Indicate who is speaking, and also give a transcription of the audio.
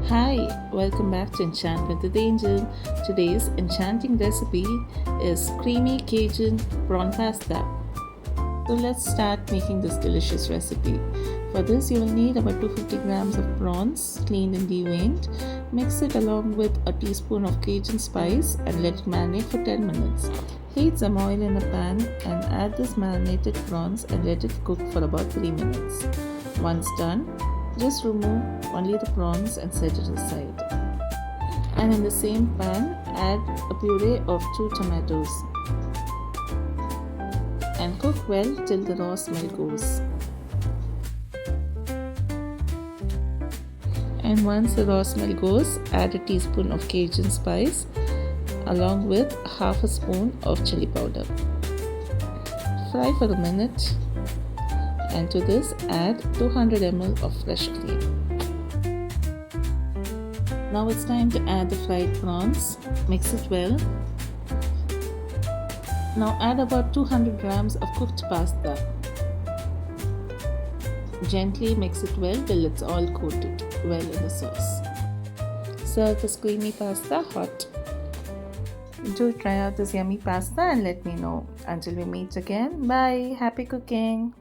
Speaker 1: Hi, welcome back to Enchantment with Angel. Today's enchanting recipe is creamy Cajun prawn pasta. So let's start making this delicious recipe. For this you will need about 250 grams of prawns cleaned and deveined. Mix it along with a teaspoon of Cajun spice and let it marinate for 10 minutes. Heat some oil in a pan and add this marinated prawns and let it cook for about 3 minutes. Once done, just remove only the prawns and set it aside. And in the same pan, add a puree of 2 tomatoes and cook well till the raw smell goes. And once the raw smell goes, add a teaspoon of Cajun spice along with half a spoon of chili powder. Fry for a minute, and to this add 200 ml of fresh cream. Now it's time to add the fried prawns. Mix it well. Now add about 200 grams of cooked pasta. Gently mix it well till it's all coated well in the sauce. Serve this creamy pasta hot. Do try out this yummy pasta and let me know. Until we meet again, bye. Happy cooking.